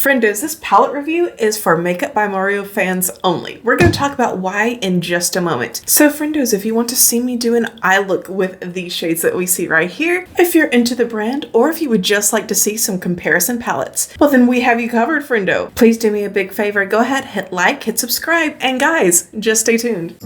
Friendos, this palette review is for Makeup by Mario fans only. We're going to talk about why in just a moment. So Friendos, if you want to see me do an eye look with these shades that we see right here, if you're into the brand, or if you would just like to see some comparison palettes, well then we have you covered, Friendo. Please do me a big favor, go ahead, hit like, hit subscribe, and guys, just stay tuned.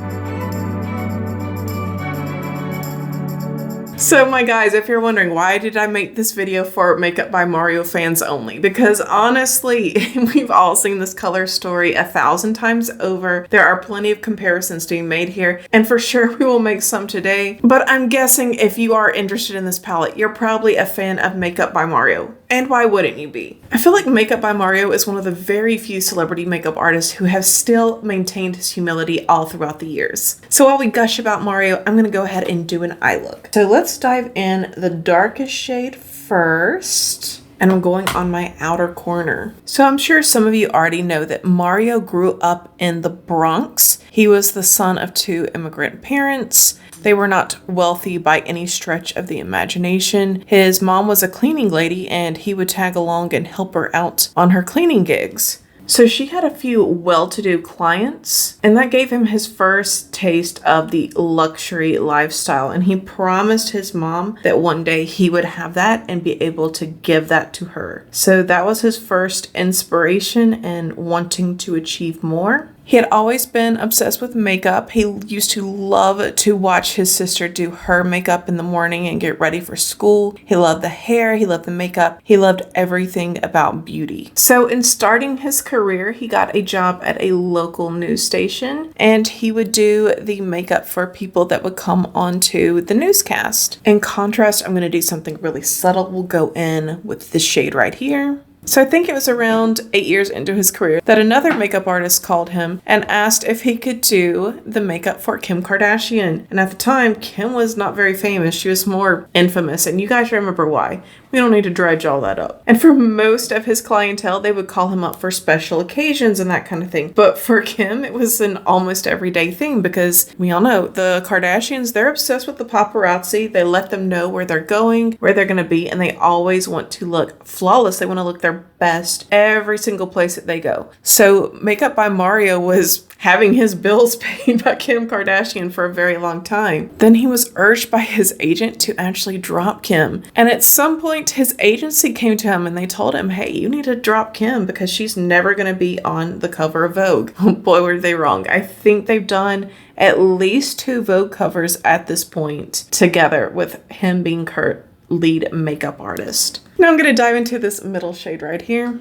So my guys, if you're wondering why did I make this video for Makeup by Mario fans only, because honestly, we've all seen this color story 1,000 times over. There are plenty of comparisons to be made here, and for sure we will make some today. But I'm guessing if you are interested in this palette, you're probably a fan of Makeup by Mario. And why wouldn't you be? I feel like Makeup by Mario is one of the very few celebrity makeup artists who have still maintained his humility all throughout the years. So while we gush about Mario, I'm gonna go ahead and do an eye look. So let's dive in the darkest shade first. And I'm going on my outer corner. So I'm sure some of you already know that Mario grew up in the Bronx. He was the son of 2 immigrant parents. They were not wealthy by any stretch of the imagination. His mom was a cleaning lady and he would tag along and help her out on her cleaning gigs. So she had a few well-to-do clients, and that gave him his first taste of the luxury lifestyle. And he promised his mom that one day he would have that and be able to give that to her. So that was his first inspiration and wanting to achieve more. He had always been obsessed with makeup. He used to love to watch his sister do her makeup in the morning and get ready for school. He loved the hair, he loved the makeup, he loved everything about beauty. So in starting his career, he got a job at a local news station and he would do the makeup for people that would come onto the newscast. In contrast, I'm going to do something really subtle. We'll go in with this shade right here. So I think it was around 8 years into his career that another makeup artist called him and asked if he could do the makeup for Kim Kardashian. And at the time, Kim was not very famous. She was more infamous, and you guys remember why. We don't need to dredge all that up. And for most of his clientele, they would call him up for special occasions and that kind of thing. But for Kim, it was an almost everyday thing because we all know the Kardashians, they're obsessed with the paparazzi. They let them know where they're going, where they're going to be, and they always want to look flawless. They want to look their best every single place that they go. So Makeup by Mario was having his bills paid by Kim Kardashian for a very long time. Then he was urged by his agent to actually drop Kim. And at some point, his agency came to him and they told him, hey, you need to drop Kim because she's never going to be on the cover of Vogue. Oh boy, were they wrong. I think they've done at least 2 Vogue covers at this point together with him being her lead makeup artist. Now I'm going to dive into this middle shade right here.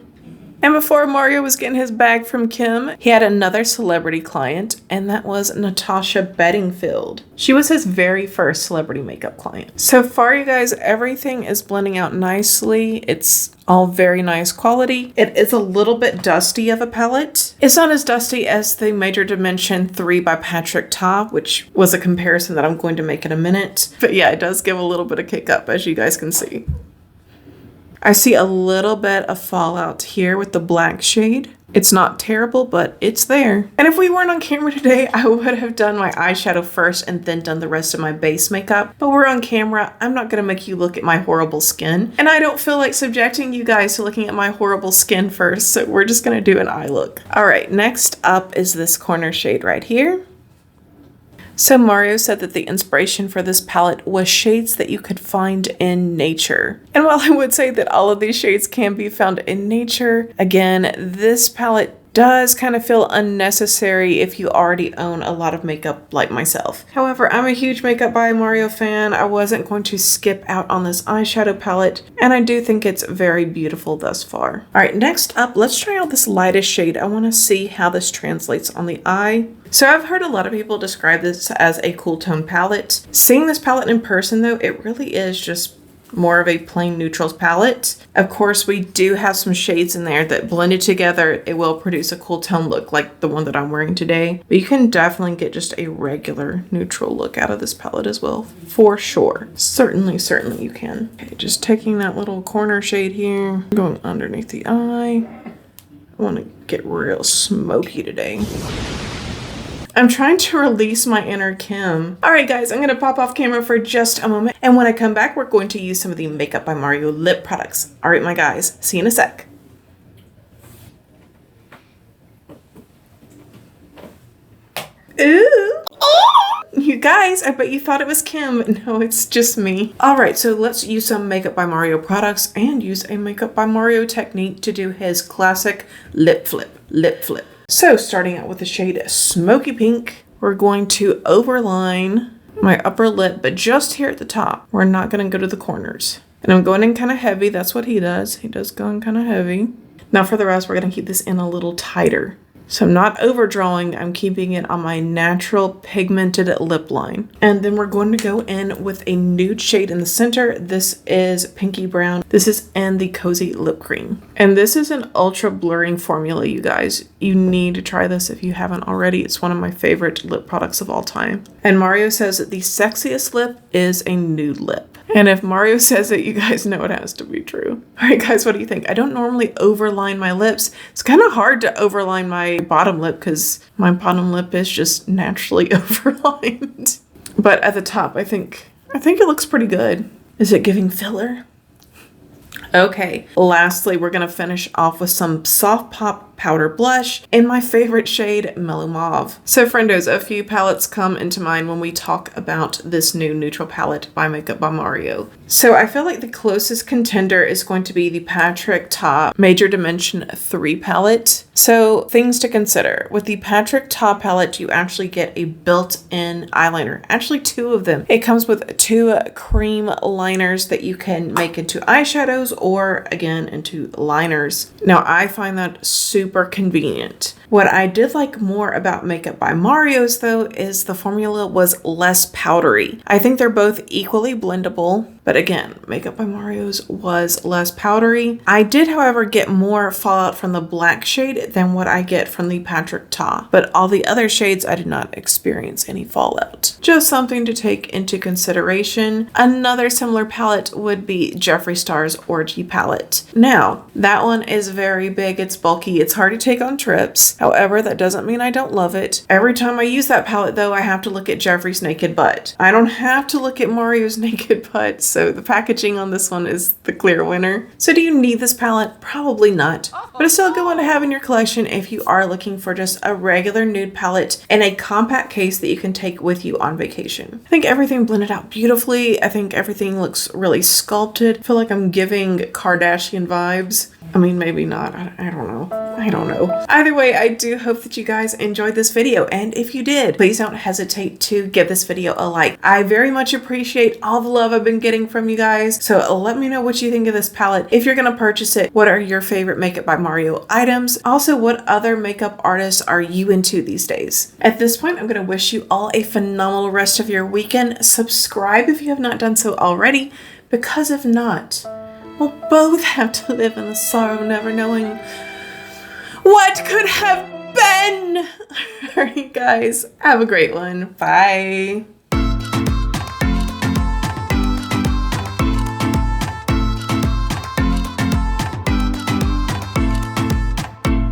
And before Mario was getting his bag from Kim, he had another celebrity client, and that was Natasha Bedingfield. She was his very first celebrity makeup client. So far, you guys, everything is blending out nicely. It's all very nice quality. It is a little bit dusty of a palette. It's not as dusty as the Major Dimension 3 by Patrick Ta, which was a comparison that I'm going to make in a minute. But yeah, it does give a little bit of kick up, as you guys can see. I see a little bit of fallout here with the black shade. It's not terrible, but it's there. And if we weren't on camera today, I would have done my eyeshadow first and then done the rest of my base makeup. But we're on camera. I'm not gonna make you look at my horrible skin. And I don't feel like subjecting you guys to looking at my horrible skin first, so we're just gonna do an eye look. All right, next up is this corner shade right here. So Mario said that the inspiration for this palette was shades that you could find in nature. And while I would say that all of these shades can be found in nature, again, this palette does kind of feel unnecessary if you already own a lot of makeup like myself. However, I'm a huge Makeup by Mario fan. I wasn't going to skip out on this eyeshadow palette, and I do think it's very beautiful thus far. All right, next up, let's try out this lightest shade. I want to see how this translates on the eye. So I've heard a lot of people describe this as a cool tone palette. Seeing this palette in person though, it really is just more of a plain neutrals palette. Of course, we do have some shades in there that blended together, it will produce a cool tone look like the one that I'm wearing today. But you can definitely get just a regular neutral look out of this palette as well, for sure. Certainly you can. Okay, just taking that little corner shade here, going underneath the eye. I want to get real smoky today. I'm trying to release my inner Kim. All right, guys, I'm gonna pop off camera for just a moment. And when I come back, we're going to use some of the Makeup by Mario lip products. All right, my guys, see you in a sec. Ooh. You guys, I bet you thought it was Kim. No, it's just me. All right, so let's use some Makeup by Mario products and use a Makeup by Mario technique to do his classic lip flip. So starting out with the shade Smoky Pink, we're going to overline my upper lip, but just here at the top. We're not going to go to the corners. And I'm going in kind of heavy. That's what he does. He does go in kind of heavy. Now for the rest, we're going to keep this in a little tighter. So I'm not overdrawing, I'm keeping it on my natural pigmented lip line. And then we're going to go in with a nude shade in the center. This is Pinky Brown. This is in the Cozy Lip Cream. And this is an ultra blurring formula, you guys. You need to try this if you haven't already. It's one of my favorite lip products of all time. And Mario says that the sexiest lip is a nude lip. And if Mario says it, you guys know it has to be true. All right, guys, what do you think? I don't normally overline my lips. It's kind of hard to overline my bottom lip because my bottom lip is just naturally overlined. But at the top, I think it looks pretty good. Is it giving filler? Okay, lastly, we're gonna finish off with some Soft Pop powder blush in my favorite shade, Mellow Mauve. So Friendos, a few palettes come into mind when we talk about this new neutral palette by Makeup by Mario. So I feel like the closest contender is going to be the Patrick Ta Major Dimension 3 palette. So things to consider. With the Patrick Ta palette, you actually get a built-in eyeliner. Actually, 2 of them. It comes with 2 cream liners that you can make into eyeshadows or, again, into liners. Now, I find that super convenient. What I did like more about Makeup by Mario's, though, is the formula was less powdery. I think they're both equally blendable, but again, Makeup by Mario's was less powdery. I did, however, get more fallout from the black shade than what I get from the Patrick Ta, but all the other shades I did not experience any fallout. Just something to take into consideration. Another similar palette would be Jeffree Star's Orgy palette. Now, that one is very big, it's bulky, it's hard to take on trips. However, that doesn't mean I don't love it. Every time I use that palette, though, I have to look at Jeffree's naked butt. I don't have to look at Mario's naked butt, so the packaging on this one is the clear winner. So do you need this palette? Probably not, but it's still a good one to have in your collection if you are looking for just a regular nude palette in a compact case that you can take with you on vacation. I think everything blended out beautifully. I think everything looks really sculpted. I feel like I'm giving Kardashian vibes. I mean, maybe not. I don't know. Either way, I do hope that you guys enjoyed this video. And if you did, please don't hesitate to give this video a like. I very much appreciate all the love I've been getting from you guys. So let me know what you think of this palette. If you're going to purchase it, what are your favorite Makeup by Mario items? Also, what other makeup artists are you into these days? At this point, I'm going to wish you all a phenomenal rest of your weekend. Subscribe if you have not done so already, because if not, we'll both have to live in the sorrow of never knowing what could have been. All right, guys, have a great one. Bye.